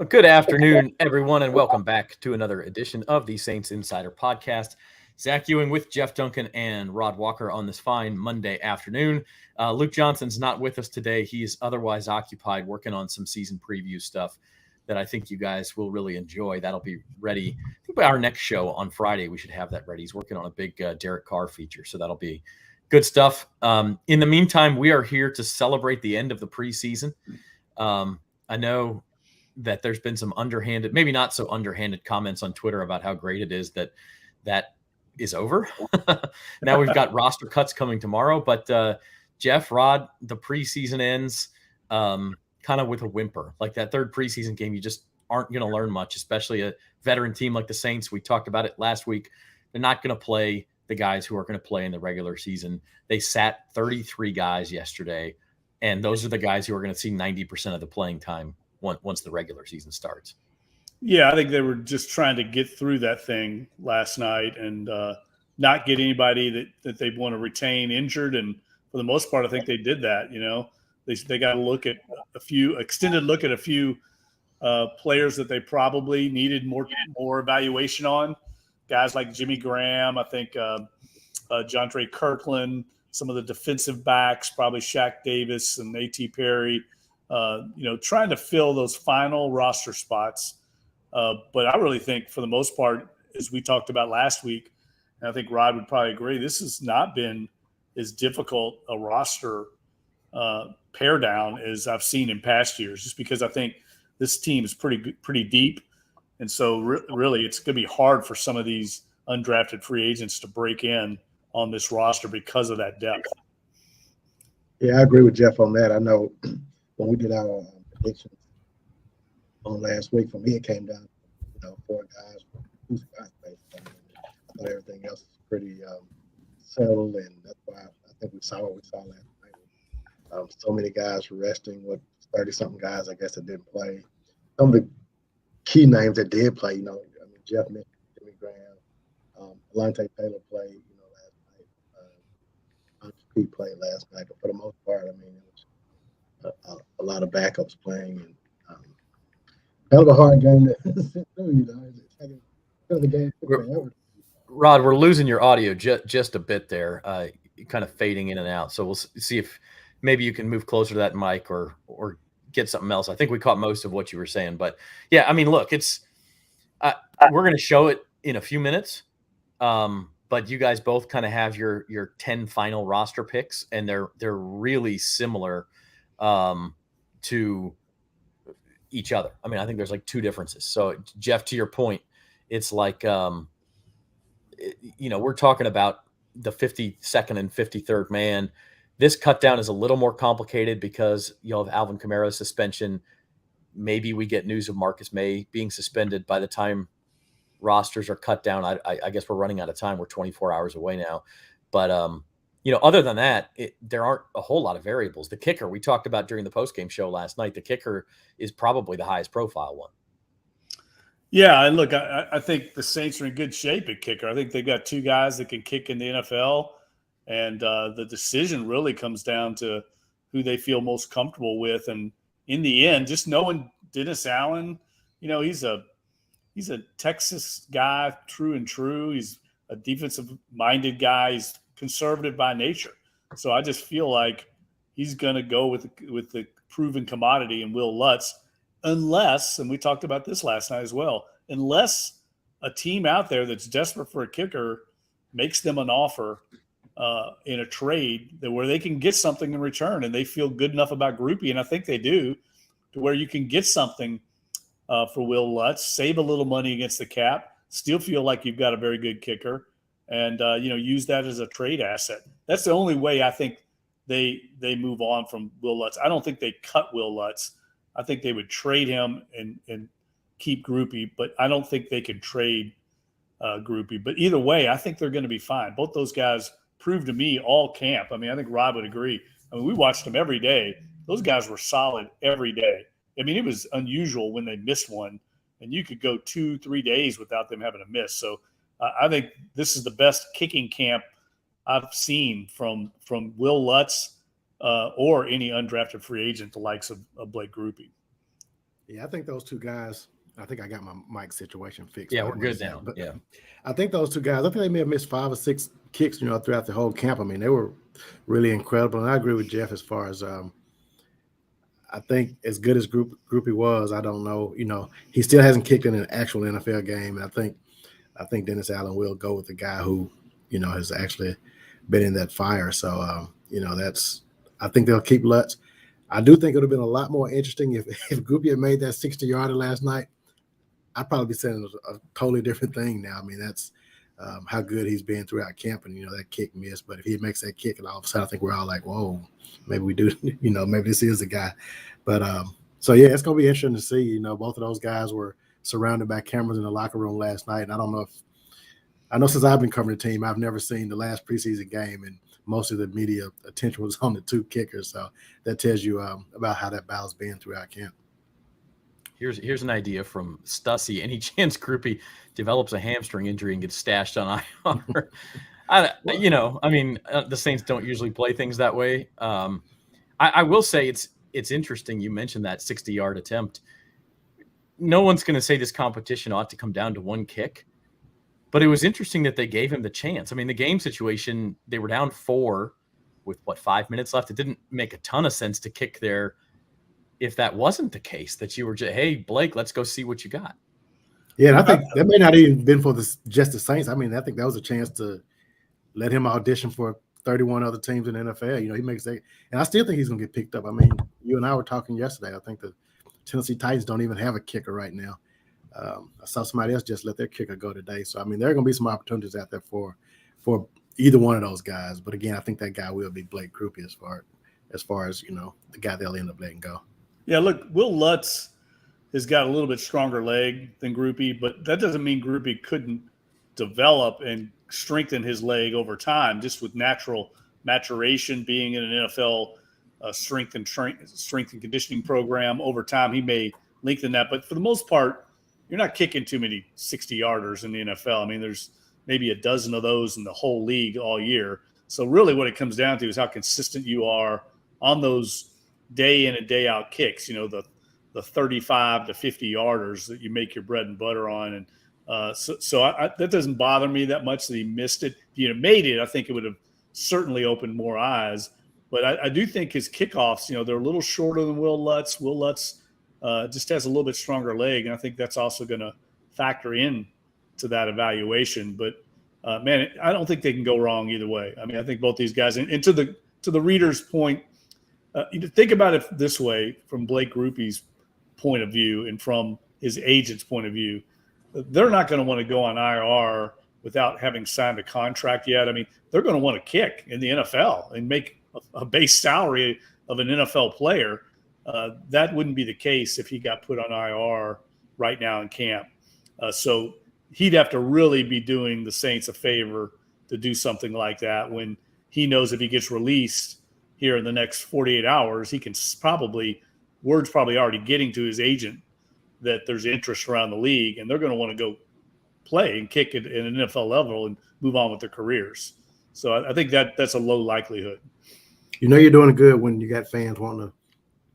Well, good afternoon, everyone, and welcome back to another edition of the Saints Insider Podcast. Zach Ewing with Jeff Duncan and Rod Walker on this fine Monday afternoon. Luke Johnson's not with us today. He is otherwise occupied working on some season preview stuff that I think you guys will really enjoy. That'll be ready. I think by our next show on Friday, we should have that ready. He's working on a big Derek Carr feature, so that'll be good stuff. In the meantime, we are here to celebrate the end of the preseason. I know that there's been some underhanded, maybe not so underhanded comments on Twitter about how great it is that is over. Now we've got roster cuts coming tomorrow, but Jeff, Rod, the preseason ends kind of with a whimper. Like that third preseason game, you just aren't going to learn much, especially a veteran team like the Saints. We talked about it last week. They're not going to play the guys who are going to play in the regular season. They sat 33 guys yesterday, and those are the guys who are going to see 90% of the playing time once the regular season starts. Yeah, I think they were just trying to get through that thing last night and not get anybody that they want to retain injured. And for the most part, I think they did that. You know, they got to look at a few players that they probably needed more evaluation on. Guys like Jimmy Graham, I think Jontre Kirkland, some of the defensive backs, probably Shaq Davis and A.T. Perry. Trying to fill those final roster spots. But I really think for the most part, as we talked about last week, and I think Rod would probably agree, this has not been as difficult a roster pare down as I've seen in past years, just because I think this team is pretty deep. And so really it's going to be hard for some of these undrafted free agents to break in on this roster because of that depth. Yeah, I agree with Jeff on that. I know when we did our predictions on last week, for me, it came down to, 4 guys from 2 spots, basically. I thought everything else was pretty settled, and that's why I think we saw what we saw last night. So many guys were resting with 30-something guys, I guess, that didn't play. Some of the key names that did play, Jeff mentioned Jimmy Graham, Alontae Taylor played, last night. He played last night, but for the most part, it was a lot of backups playing, and kind of a hard game to sit through. The game took forever. Rod, we're losing your audio just a bit there, kind of fading in and out. So we'll see if maybe you can move closer to that mic or get something else. I think we caught most of what you were saying, but yeah, I mean, look, it's we're going to show it in a few minutes, but you guys both kind of have your 10 final roster picks, and they're really similar to each other. I mean, I think there's like 2 differences. So Jeff, to your point, it's like, we're talking about the 52nd and 53rd man. This cut down is a little more complicated because you'll have Alvin Kamara's suspension. Maybe we get news of Marcus May being suspended by the time rosters are cut down. I guess we're running out of time. We're 24 hours away now. But, other than that, there aren't a whole lot of variables. The kicker we talked about during the postgame show last night, the kicker is probably the highest profile one. Yeah, and look, I think the Saints are in good shape at kicker. I think they've got 2 guys that can kick in the NFL, and the decision really comes down to who they feel most comfortable with. And in the end, just knowing Dennis Allen, he's a Texas guy, true and true. He's a defensive-minded guy. He's conservative by nature. So I just feel like he's going to go with the proven commodity in Will Lutz, unless, and we talked about this last night as well, unless a team out there that's desperate for a kicker makes them an offer in a trade where they can get something in return and they feel good enough about Groupie, and I think they do, to where you can get something for Will Lutz, save a little money against the cap, still feel like you've got a very good kicker, and use that as a trade asset. That's the only way I think they move on from Will Lutz. I don't think they cut Will Lutz. I think they would trade him and keep Groupie, but I don't think they could trade Groupie. But either way, I think they're going to be fine. Both those guys proved to me all camp. I mean, I think Rob would agree. I mean, we watched them every day. Those guys were solid every day. I mean, it was unusual when they missed one, and you could go 2-3 days without them having a miss. So I think this is the best kicking camp I've seen from Will Lutz or any undrafted free agent, the likes of Blake Groupie. Yeah, I think those two guys. I think I got my mic situation fixed. Yeah, by we're the way, good Zach. now. But Yeah. I think those two guys. I think they may have missed 5 or 6 kicks, throughout the whole camp. I mean, they were really incredible, and I agree with Jeff as far as I think as good as Groupie was, I don't know. He still hasn't kicked in an actual NFL game, and I think Dennis Allen will go with the guy who has actually been in that fire. So that's I think they'll keep Lutz. I do think it would have been a lot more interesting if Groupie had made that 60-yarder last night. I'd probably be saying a totally different thing now. I mean, that's how good he's been throughout camp, and that kick missed. But if he makes that kick, and all of a sudden I think we're all like, whoa, maybe we do. Maybe this is the guy. But so yeah, it's gonna be interesting to see. Both of those guys were surrounded by cameras in the locker room last night, and I know since I've been covering the team, I've never seen the last preseason game, and most of the media attention was on the 2 kickers. So that tells you about how that battle's been throughout camp. Here's an idea from Stussy. Any chance Groupie develops a hamstring injury and gets stashed on IR? The Saints don't usually play things that way. I will say it's interesting. You mentioned that 60-yard attempt. No one's going to say this competition ought to come down to 1 kick, but it was interesting that they gave him the chance. I mean, the game situation, they were down 4 with 5 minutes left. It didn't make a ton of sense to kick there if that wasn't the case, that you were just, hey, Blake, let's go see what you got. Yeah, and I think that may not even been for just the Saints. I mean, I think that was a chance to let him audition for 31 other teams in the NFL. He makes that, and I still think he's going to get picked up. I mean, you and I were talking yesterday. I think the Tennessee Titans don't even have a kicker right now. I saw somebody else just let their kicker go today. So, I mean, there are going to be some opportunities out there for either one of those guys. But again, I think that guy will be Blake Groupie as far as the guy they'll end up letting go. Yeah, look, Will Lutz has got a little bit stronger leg than Groupie, but that doesn't mean Groupie couldn't develop and strengthen his leg over time, just with natural maturation, being in an NFL strength and conditioning program. Over time, he may lengthen that, but for the most part, you're not kicking too many 60-yarders in the NFL. I mean, there's maybe a dozen of those in the whole league all year. So really what it comes down to is how consistent you are on those day in and day out kicks, the 35 to 50 yarders that you make your bread and butter on. And so that doesn't bother me that much that he missed it. If he had made it, I think it would have certainly opened more eyes. But I do think his kickoffs, they're a little shorter than Will Lutz. Will Lutz just has a little bit stronger leg, and I think that's also going to factor in to that evaluation. But man, I don't think they can go wrong either way. I mean, I think both these guys, and to the reader's point, think about it this way from Blake Groupie's point of view and from his agent's point of view. They're not going to want to go on IR without having signed a contract yet. I mean, they're going to want to kick in the NFL and make a base salary of an NFL player. That wouldn't be the case if he got put on IR right now in camp. So he'd have to really be doing the Saints a favor to do something like that when he knows if he gets released here in the next 48 hours, he can word's probably already getting to his agent that there's interest around the league, and they're going to want to go play and kick it at an NFL level and move on with their careers. So I think that's a low likelihood. You're doing good when you got fans wanting to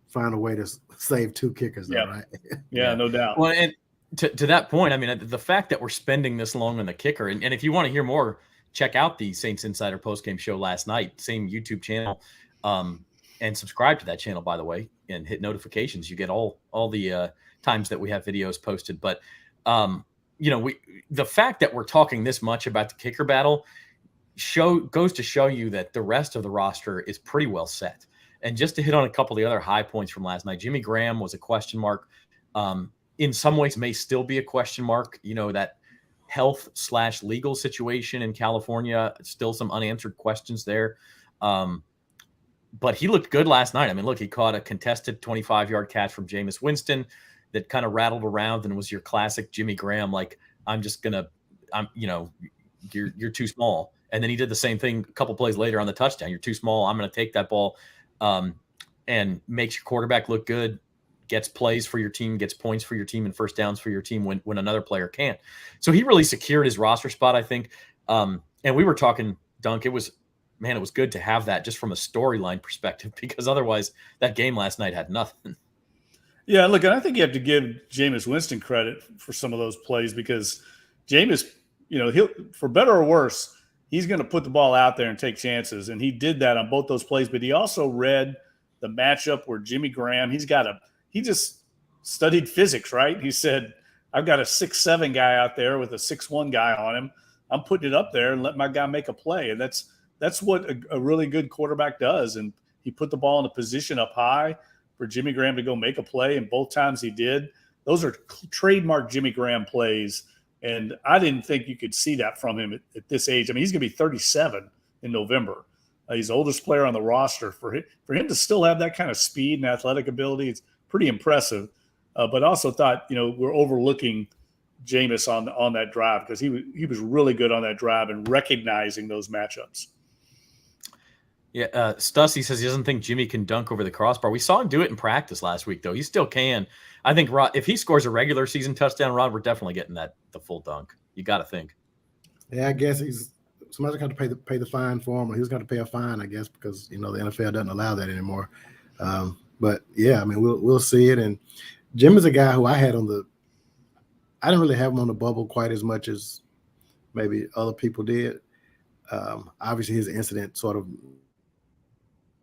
find a way to save 2 kickers, though, right? Yeah, no doubt. Well, and to that point, I mean, the fact that we're spending this long on the kicker, and if you want to hear more, check out the Saints Insider postgame show last night, same YouTube channel, and subscribe to that channel, by the way, and hit notifications. You get all the times that we have videos posted. But the fact that we're talking this much about the kicker battle goes to show you that the rest of the roster is pretty well set. And just to hit on a couple of the other high points from last night, Jimmy Graham was a question mark. In some ways may still be a question mark. That health/legal situation in California, still some unanswered questions there. But he looked good last night. I mean, look, he caught a contested 25-yard catch from Jameis Winston that kind of rattled around and was your classic Jimmy Graham, like, you're too small. And then he did the same thing a couple plays later on the touchdown. You're too small. I'm going to take that ball, and makes your quarterback look good, gets plays for your team, gets points for your team, and first downs for your team when another player can't. So he really secured his roster spot, I think. And we were talking, Dunk, it was good to have that just from a storyline perspective, because otherwise that game last night had nothing. Yeah, look, and I think you have to give Jameis Winston credit for some of those plays because Jameis, he'll, for better or worse, he's going to put the ball out there and take chances, and he did that on both those plays. But he also read the matchup where Jimmy Graham, he just studied physics, right? He said, "I've got a 6'7" guy out there with a 6'1" guy on him. I'm putting it up there and let my guy make a play," and that's what a really good quarterback does. And he put the ball in a position up high for Jimmy Graham to go make a play, and both times he did. Those are trademark Jimmy Graham plays, and I didn't think you could see that from him at this age. I mean, he's going to be 37 in November. He's the oldest player on the roster. For him to still have that kind of speed and athletic ability, it's pretty impressive. But I also thought, we're overlooking Jameis on that drive because he was really good on that drive and recognizing those matchups. Yeah, Stussy says he doesn't think Jimmy can dunk over the crossbar. We saw him do it in practice last week, though. He still can. I think, Rod, if he scores a regular season touchdown, Rod, we're definitely getting the full dunk. You got to think. Yeah, I guess somebody's got to pay the fine for him, or he's got to pay a fine, I guess, because the NFL doesn't allow that anymore. But yeah, I mean, we'll see it. And Jim is a guy who I didn't really have him on the bubble quite as much as maybe other people did. Obviously, his incident sort of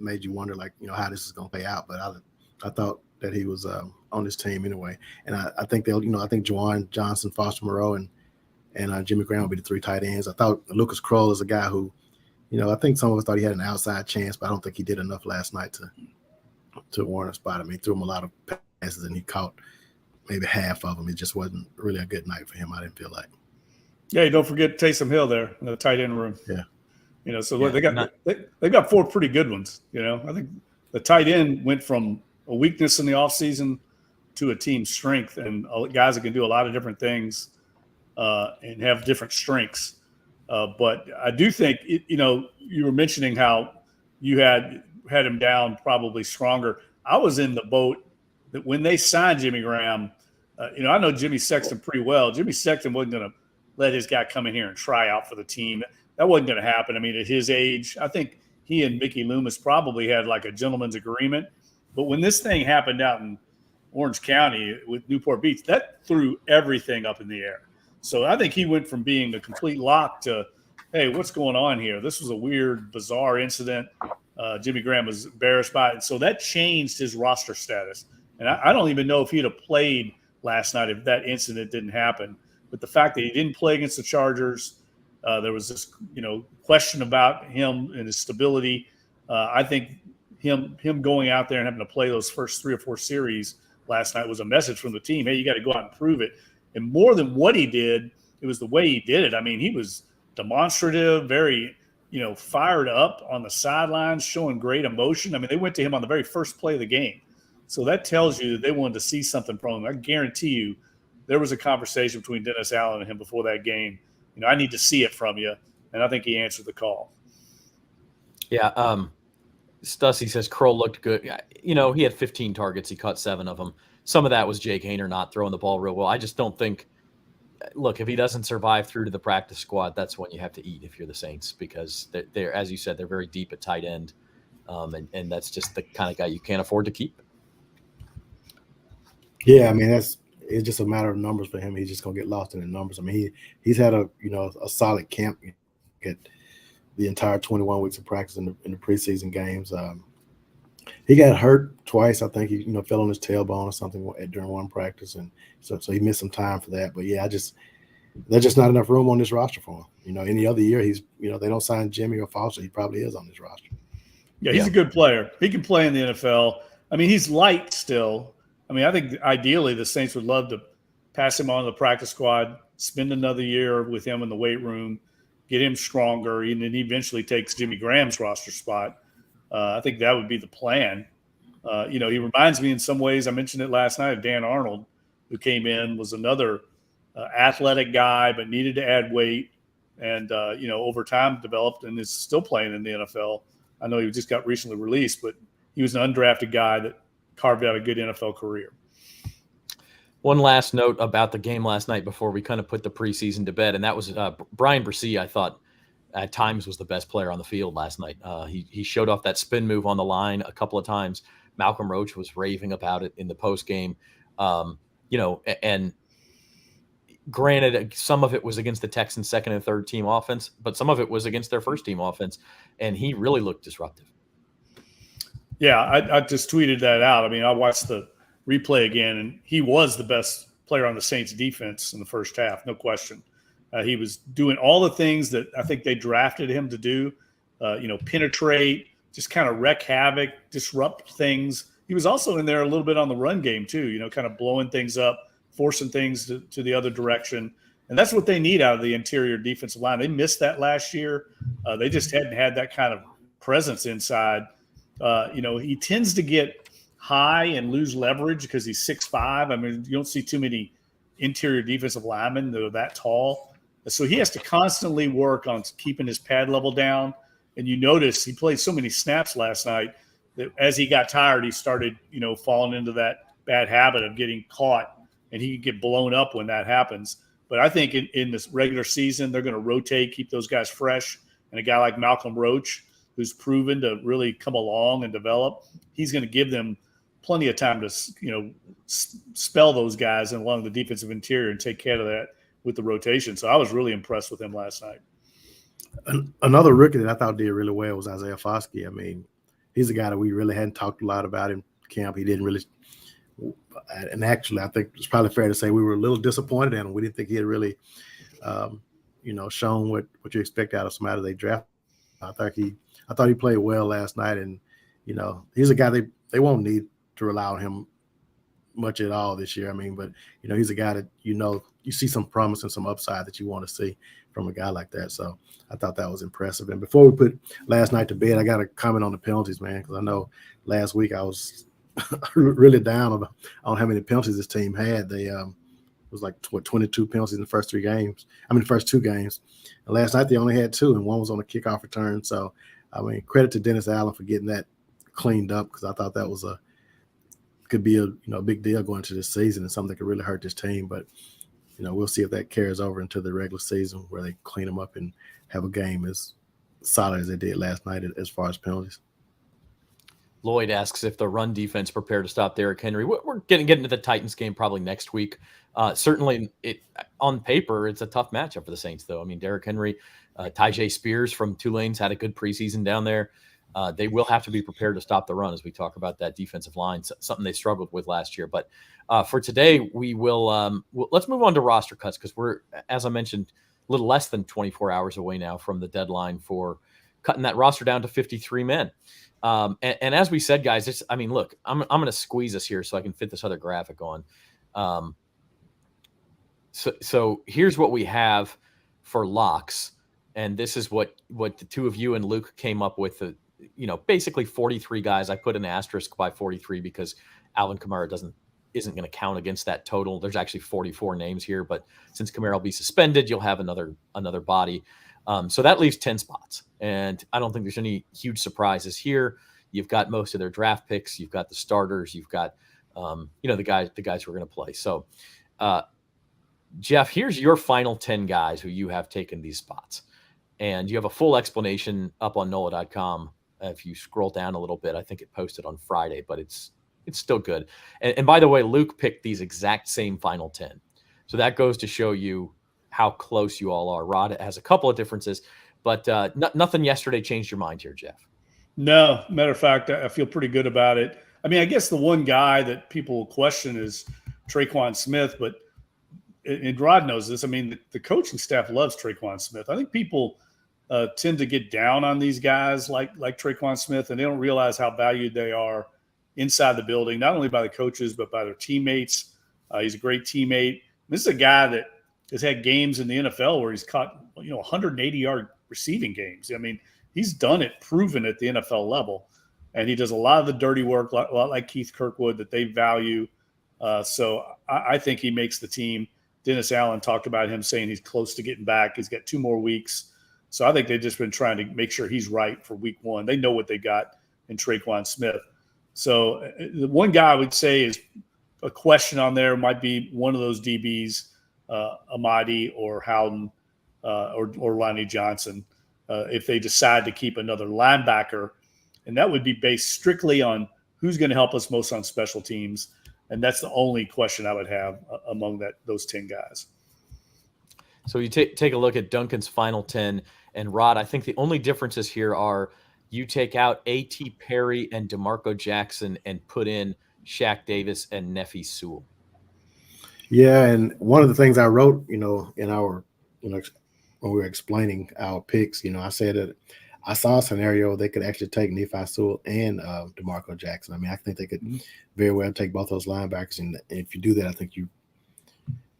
made you wonder, how this is going to play out. But I thought that he was on this team anyway, and I think I think Juwan Johnson, Foster Moreau, and Jimmy Graham will be the three tight ends. I thought Lucas Kroll is a guy who, I think some of us thought he had an outside chance, but I don't think he did enough last night to warrant a spot. I mean, he threw him a lot of passes, and he caught maybe half of them. It just wasn't really a good night for him. I didn't feel like. Yeah, don't forget Taysom Hill there in the tight end room. Yeah. They got four pretty good ones. I think the tight end went from a weakness in the offseason to a team strength, and guys that can do a lot of different things and have different strengths. But I do think you were mentioning how you had him down probably stronger. I was in the boat that when they signed Jimmy Graham, I know Jimmy Sexton pretty well. Jimmy Sexton wasn't going to let his guy come in here and try out for the team. That wasn't going to happen. I mean, at his age, I think he and Mickey Loomis probably had like a gentleman's agreement. But when this thing happened out in Orange County with Newport Beach, that threw everything up in the air. So I think he went from being a complete lock to, hey, what's going on here? This was a weird, bizarre incident. Jimmy Graham was embarrassed by it. So that changed his roster status. And I don't even know if he'd have played last night if that incident didn't happen. But the fact that he didn't play against the Chargers, there was this, question about him and his stability. I think him going out there and having to play those first 3 or 4 series last night was a message from the team. Hey, you got to go out and prove it. And more than what he did, it was the way he did it. I mean, he was demonstrative, very, fired up on the sidelines, showing great emotion. I mean, they went to him on the very first play of the game. So that tells you that they wanted to see something from him. I guarantee you there was a conversation between Dennis Allen and him before that game. I need to see it from you. And I think he answered the call. Yeah. Stussy says Kroll looked good. He had 15 targets. He caught 7 of them. Some of that was Jake Hayner not throwing the ball real well. I just don't think – look, if he doesn't survive through to the practice squad, that's when you have to eat if you're the Saints because they're as you said, they're very deep at tight end. And that's just the kind of guy you can't afford to keep. Yeah, I mean, it's just a matter of numbers for him. He's just gonna get lost in the numbers. I mean, he's had a solid camp. Get the entire 21 weeks of practice in the preseason games. He got hurt twice. I think he fell on his tailbone or something during one practice, and so he missed some time for that. But yeah, there's just not enough room on this roster for him. Any other year he's they don't sign Jimmy or Foster, he probably is on this roster. Yeah, he's a good player. He can play in the NFL. I mean, he's light still. I mean, I think ideally the Saints would love to pass him on to the practice squad, spend another year with him in the weight room, get him stronger, and then he eventually takes Jimmy Graham's roster spot. I think that would be the plan. He reminds me in some ways, I mentioned it last night, of Dan Arnold, who came in, was another athletic guy but needed to add weight and, over time developed and is still playing in the NFL. I know he just got recently released, but he was an undrafted guy that carved out a good NFL career. One last note about the game last night before we kind of put the preseason to bed, and that was Brian Bresee, I thought, at times was the best player on the field last night. He showed off that spin move on the line a couple of times. Malcolm Roach was raving about it in the post game. And granted, some of it was against the Texans' second and third team offense, but some of it was against their first team offense, and he really looked disruptive. Yeah, I just tweeted that out. I mean, I watched the replay again, and he was the best player on the Saints defense in the first half, no question. He was doing all the things that I think they drafted him to do, penetrate, just kind of wreak havoc, disrupt things. He was also in there a little bit on the run game too, kind of blowing things up, forcing things to the other direction. And that's what they need out of the interior defensive line. They missed that last year. They just hadn't had that kind of presence inside. He tends to get high and lose leverage because he's 6'5". I mean, you don't see too many interior defensive linemen that are that tall. So he has to constantly work on keeping his pad level down. And you notice he played so many snaps last night that as he got tired, he started, falling into that bad habit of getting caught, and he can get blown up when that happens. But I think in this regular season, they're going to rotate, keep those guys fresh. And a guy like Malcolm Roach, who's proven to really come along and develop, he's going to give them plenty of time to, spell those guys along the defensive interior and take care of that with the rotation. So I was really impressed with him last night. Another rookie that I thought did really well was Isaiah Foskey. I mean, he's a guy that we really hadn't talked a lot about in camp. He didn't really – and actually I think it's probably fair to say we were a little disappointed in him. We didn't think he had really, shown what you expect out of somebody they draft. I thought he played well last night, and, he's a guy they won't need to rely on him much at all this year. I mean, but, he's a guy that, you see some promise and some upside that you want to see from a guy like that. So I thought that was impressive. And before we put last night to bed, I got to comment on the penalties, man, because I know last week I was really down on how many penalties this team had. They was like 22 penalties in the first two games. And last night they only had 2, and one was on a kickoff return. So, I mean, credit to Dennis Allen for getting that cleaned up, because I thought that was could be a big deal going into this season and something that could really hurt this team. But we'll see if that carries over into the regular season, where they clean them up and have a game as solid as they did last night as far as penalties. Lloyd asks if the run defense prepared to stop Derrick Henry. We're getting into the Titans game probably next week. Certainly, on paper, it's a tough matchup for the Saints, though. I mean, Derrick Henry, Tyjae Spears from Tulane's had a good preseason down there. They will have to be prepared to stop the run as we talk about that defensive line, something they struggled with last year. But for today, we will let's move on to roster cuts, because we're, as I mentioned, a little less than 24 hours away now from the deadline for cutting that roster down to 53 men. And as we said, guys, look, I'm going to squeeze us here so I can fit this other graphic on. So here's what we have for locks. And this is what the two of you and Luke came up with. Basically 43 guys. I put an asterisk by 43 because Alvin Kamara isn't going to count against that total. There's actually 44 names here, but since Kamara will be suspended, you'll have another body. So that leaves 10 spots. And I don't think there's any huge surprises here. You've got most of their draft picks. You've got the starters. You've got, the guys who are going to play. So, Jeff, here's your final 10 guys who you have taken these spots. And you have a full explanation up on NOLA.com. If you scroll down a little bit, I think it posted on Friday, but it's still good. And by the way, Luke picked these exact same final 10. So that goes to show you how close you all are. Rod has a couple of differences, but nothing yesterday changed your mind here, Jeff. No, matter of fact, I feel pretty good about it. I mean, I guess the one guy that people will question is Traquan Smith, but and Rod knows this. I mean, the coaching staff loves Traquan Smith. I think people tend to get down on these guys like Traquan Smith, and they don't realize how valued they are inside the building, not only by the coaches, but by their teammates. He's a great teammate. This is a guy that has had games in the NFL where he's caught, 180-yard receiving games. I mean, he's done it, proven at the NFL level. And he does a lot of the dirty work, a lot like Keith Kirkwood, that they value. So I think he makes the team. Dennis Allen talked about him saying he's close to getting back. He's got 2 more weeks. So I think they've just been trying to make sure he's right for week 1. They know what they got in Traquan Smith. So the one guy I would say is a question on there might be one of those DBs, Amadi or Howden or Lonnie Johnson, if they decide to keep another linebacker. And that would be based strictly on who's going to help us most on special teams. And that's the only question I would have among those 10 guys. So you take a look at Duncan's final 10, and Rod, I think the only differences here are you take out A.T. Perry and DeMarco Jackson and put in Shaq Davis and Nefi Sewell. Yeah, and one of the things I wrote, in our, when we were explaining our picks, I said that I saw a scenario they could actually take Nefi Sewell and DeMarco Jackson. I mean, I think they could very well take both those linebackers, and if you do that, I think you,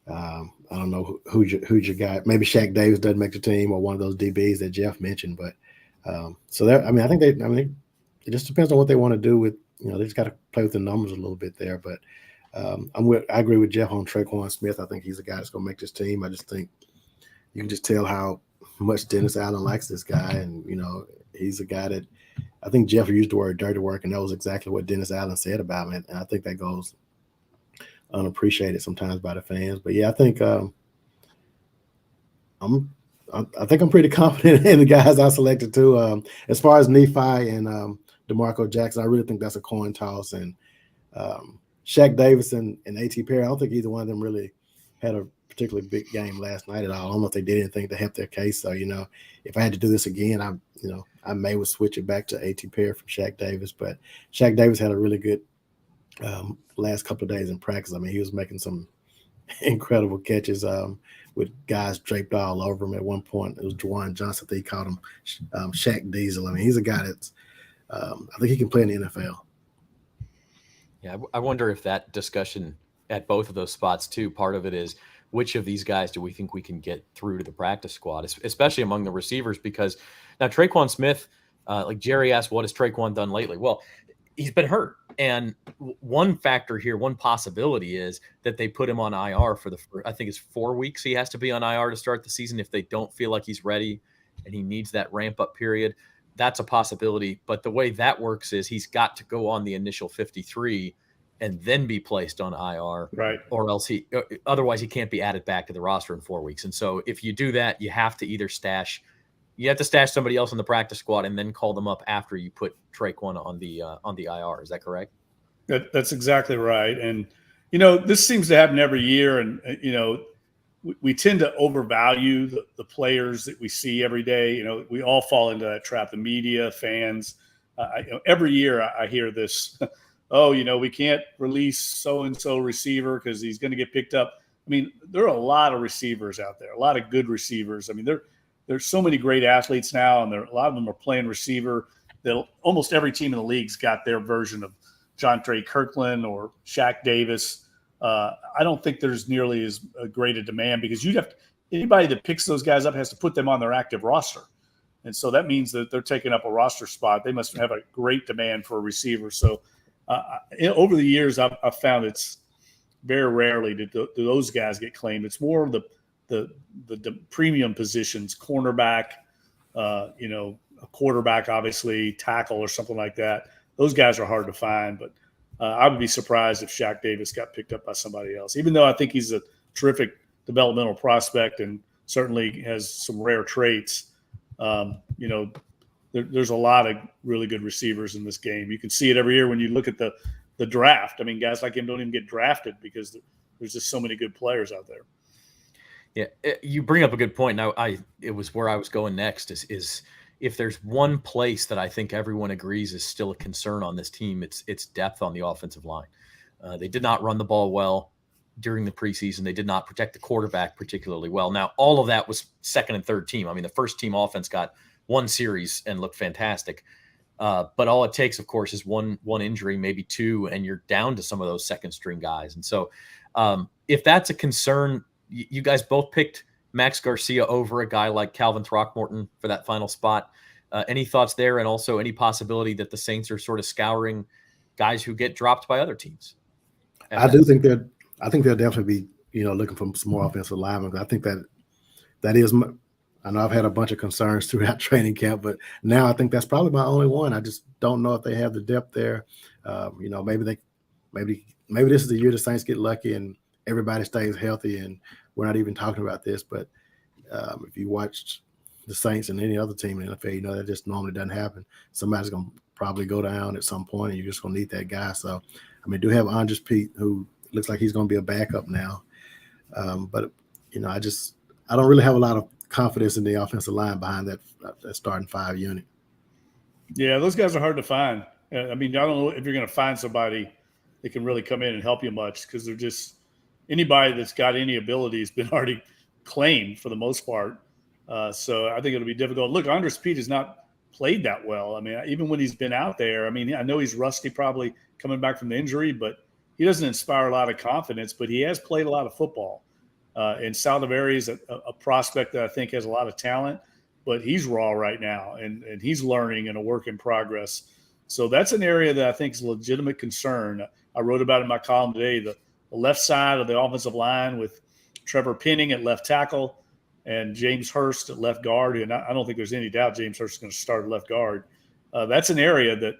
I don't know who's your guy. Maybe Shaq Davis doesn't make the team, or one of those DBs that Jeff mentioned. But so that, I think it just depends on what they want to do with. They just got to play with the numbers a little bit there. But I agree with Jeff on Traquan Smith. I think he's a guy that's going to make this team. I just think you can just tell how much Dennis Allen likes this guy, and he's a guy that I think Jeff used the word dirty work, and that was exactly what Dennis Allen said about him. And I think that goes unappreciated sometimes by the fans. But yeah, I think I'm pretty confident in the guys I selected too. As far as Nefi and DeMarco Jackson, I really think that's a coin toss. And Shaq Davis and A.T. Perry, I don't think either one of them really had a particularly big game last night at all. I don't know if they did anything to help their case. So, if I had to do this again, I may would switch it back to A.T. Perry from Shaq Davis. But Shaq Davis had a really good last couple of days in practice. I mean, he was making some incredible catches with guys draped all over him. At one point, it was Juwan Johnson. They called him Shaq Diesel. I mean, he's a guy that's I think he can play in the NFL. Yeah, I wonder if that discussion at both of those spots too, part of it is which of these guys do we think we can get through to the practice squad, especially among the receivers, because now Traquan Smith, like Jerry asked, what has Traquan done lately? Well, he's been hurt. And one factor here, one possibility is that they put him on IR for I think it's 4 weeks. He has to be on IR to start the season if they don't feel like he's ready and he needs that ramp up period. That's a possibility. But the way that works is he's got to go on the initial 53 and then be placed on IR, right? Or else otherwise he can't be added back to the roster in 4 weeks. And so if you do that, you have to either stash somebody else on the practice squad and then call them up after you put Traquan on the IR. Is that correct? That's exactly right. And, this seems to happen every year. And, we tend to overvalue the players that we see every day. We all fall into that trap, the media, fans. Every year I hear this, we can't release so-and-so receiver because he's going to get picked up. I mean, there are a lot of receivers out there, a lot of good receivers. I mean, there's so many great athletes now, and a lot of them are playing receiver. Almost every team in the league's got their version of Jontre Kirkland or Shaq Davis. I don't think there's nearly as great a demand because anybody that picks those guys up has to put them on their active roster. And so that means that they're taking up a roster spot. They must have a great demand for a receiver. So over the years, I've found it's very rarely do those guys get claimed. It's more of the premium positions, cornerback, a quarterback, obviously, tackle or something like that. Those guys are hard to find, but I would be surprised if Shaq Davis got picked up by somebody else, even though I think he's a terrific developmental prospect and certainly has some rare traits. There's a lot of really good receivers in this game. You can see it every year when you look at the draft. I mean, guys like him don't even get drafted because there's just so many good players out there. Yeah, you bring up a good point. Now, it was where I was going next is if there's one place that I think everyone agrees is still a concern on this team, it's depth on the offensive line. They did not run the ball well during the preseason. They did not protect the quarterback particularly well. Now, all of that was second and third team. I mean, the first team offense got one series and looked fantastic. But all it takes, of course, is one injury, maybe two, and you're down to some of those second string guys. And so if that's a concern, you guys both picked Max Garcia over a guy like Calvin Throckmorton for that final spot. Any thoughts there? And also any possibility that the Saints are sort of scouring guys who get dropped by other teams? I think they'll definitely be, looking for some more offensive linemen. I think that is, I know I've had a bunch of concerns throughout training camp, but now I think that's probably my only one. I just don't know if they have the depth there. Maybe this is the year the Saints get lucky and everybody stays healthy and we're not even talking about this. But if you watched the Saints and any other team in the NFL, that just normally doesn't happen. Somebody's going to probably go down at some point, and you're just going to need that guy. So, I mean, do have Andres Pete, who looks like he's going to be a backup now. But, I don't really have a lot of confidence in the offensive line behind that starting 5 unit. Yeah, those guys are hard to find. I mean, I don't know if you're going to find somebody that can really come in and help you much, because they're just anybody that's got any ability has been already claimed for the most part. So I think it'll be difficult. Look, Andres Pete has not played that well. I mean, even when he's been out there, I mean, I know he's rusty probably coming back from the injury, but he doesn't inspire a lot of confidence, but he has played a lot of football. And Saldivari is a prospect that I think has a lot of talent, but he's raw right now, and he's learning and a work in progress. So that's an area that I think is a legitimate concern. I wrote about it in my column today, the left side of the offensive line with Trevor Penning at left tackle and James Hurst at left guard. And I don't think there's any doubt James Hurst is going to start at left guard. That's an area that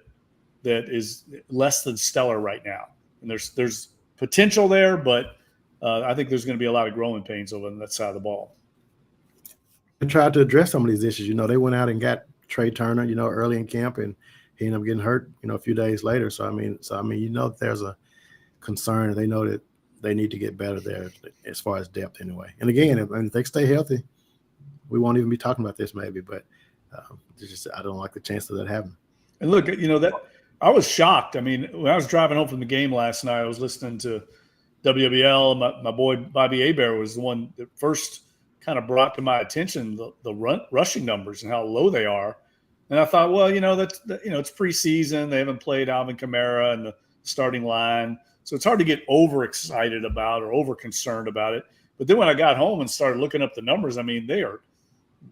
is less than stellar right now. And there's potential there, but I think there's going to be a lot of growing pains over on that side of the ball. They tried to address some of these issues. They went out and got Trey Turner, early in camp, and he ended up getting hurt, a few days later. So, I mean, there's a concern, and they know that they need to get better there as far as depth anyway. And again, if they stay healthy, we won't even be talking about this maybe, but I don't like the chance of that happening. And look, that I was shocked. I mean, when I was driving home from the game last night, I was listening to WWL. My boy Bobby Hebert was the one that first kind of brought to my attention the rushing numbers and how low they are. And I thought, well, it's preseason. They haven't played Alvin Kamara in the starting line. So it's hard to get overexcited about or over concerned about it. But then when I got home and started looking up the numbers, I mean, they are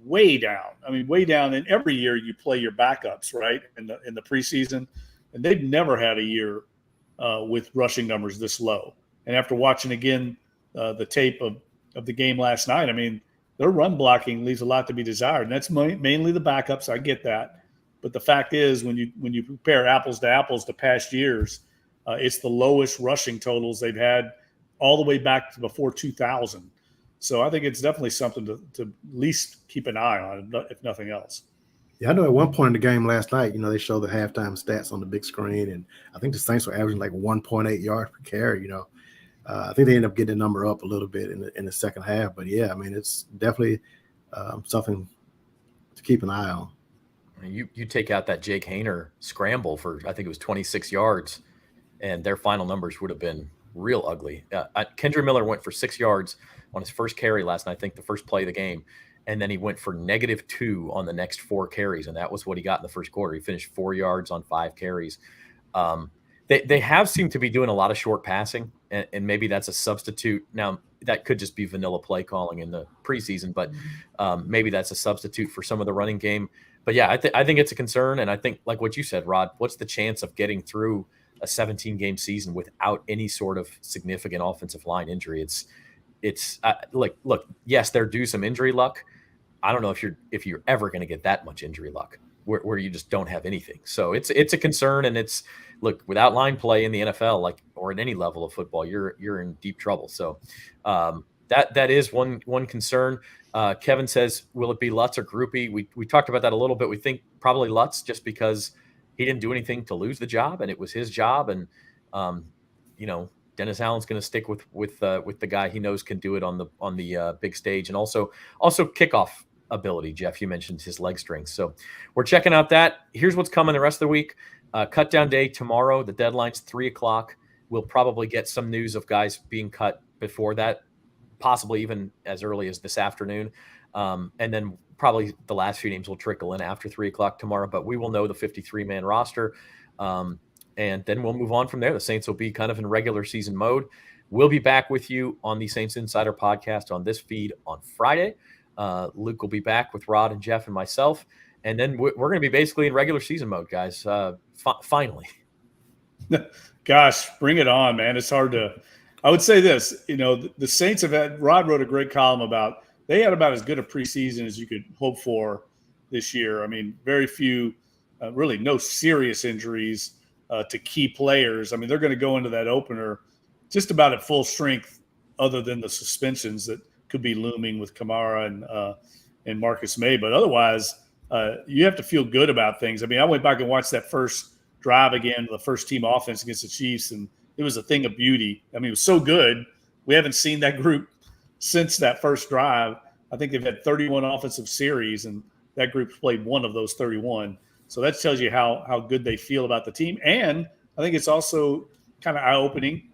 way down. I mean, way down. And every year you play your backups, right, in the preseason. And they've never had a year with rushing numbers this low. And after watching again the tape of the game last night, I mean, their run blocking leaves a lot to be desired. And that's mainly the backups. I get that. But the fact is, when you compare apples to apples to past years, it's the lowest rushing totals they've had all the way back to before 2000. So I think it's definitely something to at least keep an eye on, if nothing else. Yeah, I know at one point in the game last night, they showed the halftime stats on the big screen, and I think the Saints were averaging like 1.8 yards per carry. I think they ended up getting the number up a little bit in the second half. But, yeah, I mean, it's definitely something to keep an eye on. You take out that Jake Haener scramble for, I think it was 26 yards, and their final numbers would have been real ugly. Kendra Miller went for 6 yards on his first carry last night, I think the first play of the game, and then he went for -2 on the next 4 carries, and that was what he got in the first quarter. He finished 4 yards on 5 carries. They have seemed to be doing a lot of short passing, and maybe that's a substitute. Now, that could just be vanilla play calling in the preseason, but maybe that's a substitute for some of the running game. But, yeah, I think it's a concern, and I think, like what you said, Rod, what's the chance of getting through a 17-game season without any sort of significant offensive line injury? It's look, yes, they're due some injury luck. I don't know if you're ever going to get that much injury luck where you just don't have anything. So it's a concern, and look, without line play in the NFL, or at any level of football, you're in deep trouble. So that is one concern. Kevin says, will it be Lutz or Groupie? We talked about that a little bit. We think probably Lutz, just because he didn't do anything to lose the job, and it was his job. And Dennis Allen's going to stick with the guy he knows can do it on the big stage, and also kickoff ability. Jeff, you mentioned his leg strength, so we're checking out that. Here's what's coming the rest of the week. Cut down day tomorrow. The deadline's 3:00. We'll probably get some news of guys being cut before that, possibly even as early as this afternoon. And then probably the last few names will trickle in after 3:00 tomorrow, but we will know the 53-man roster. And then we'll move on from there. The Saints will be kind of in regular season mode. We'll be back with you on the Saints Insider podcast on this feed on Friday. Luke will be back with Rod and Jeff and myself. And then we're going to be basically in regular season mode, guys. Finally. Gosh, bring it on, man. It's hard to – I would say this. The Saints have had – Rod wrote a great column about – they had about as good a preseason as you could hope for this year. I mean, very few really no serious injuries to key players. I mean, they're going to go into that opener just about at full strength, other than the suspensions that could be looming with Kamara and Marcus May. But otherwise, you have to feel good about things. I mean, I went back and watched that first drive again, the first team offense against the Chiefs, and it was a thing of beauty. I mean, it was so good. We haven't seen that group since that first drive. I think they've had 31 offensive series, and that group's played one of those 31. So that tells you how good they feel about the team. And I think it's also kind of eye-opening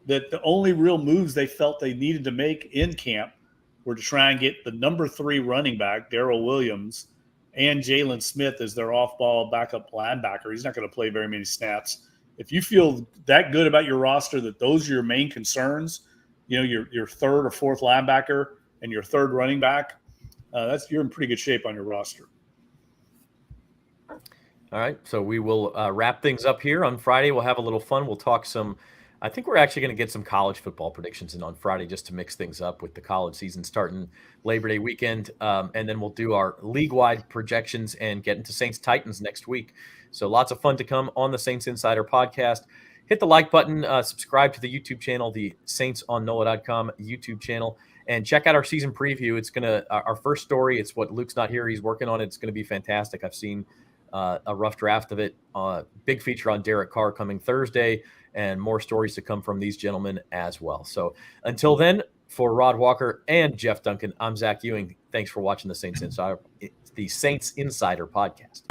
that the only real moves they felt they needed to make in camp were to try and get the number 3 running back, Darrell Williams, and Jalen Smith as their off-ball backup linebacker. He's not going to play very many snaps. If you feel that good about your roster, that those are your main concerns, your third or fourth linebacker and your third running back, you're in pretty good shape on your roster. All right, so we will wrap things up here on Friday. We'll have a little fun. We'll talk I think we're actually going to get some college football predictions in on Friday just to mix things up with the college season starting Labor Day weekend. And then we'll do our league-wide projections and get into Saints Titans next week. So lots of fun to come on the Saints Insider podcast. Hit the like button, subscribe to the YouTube channel, the Saints on NOLA.com YouTube channel, and check out our season preview. It's our first story. It's what Luke's not here. He's working on it. It's going to be fantastic. I've seen a rough draft of it. Big feature on Derek Carr coming Thursday, and more stories to come from these gentlemen as well. So until then, for Rod Walker and Jeff Duncan, I'm Zach Ewing. Thanks for watching the Saints Insider podcast.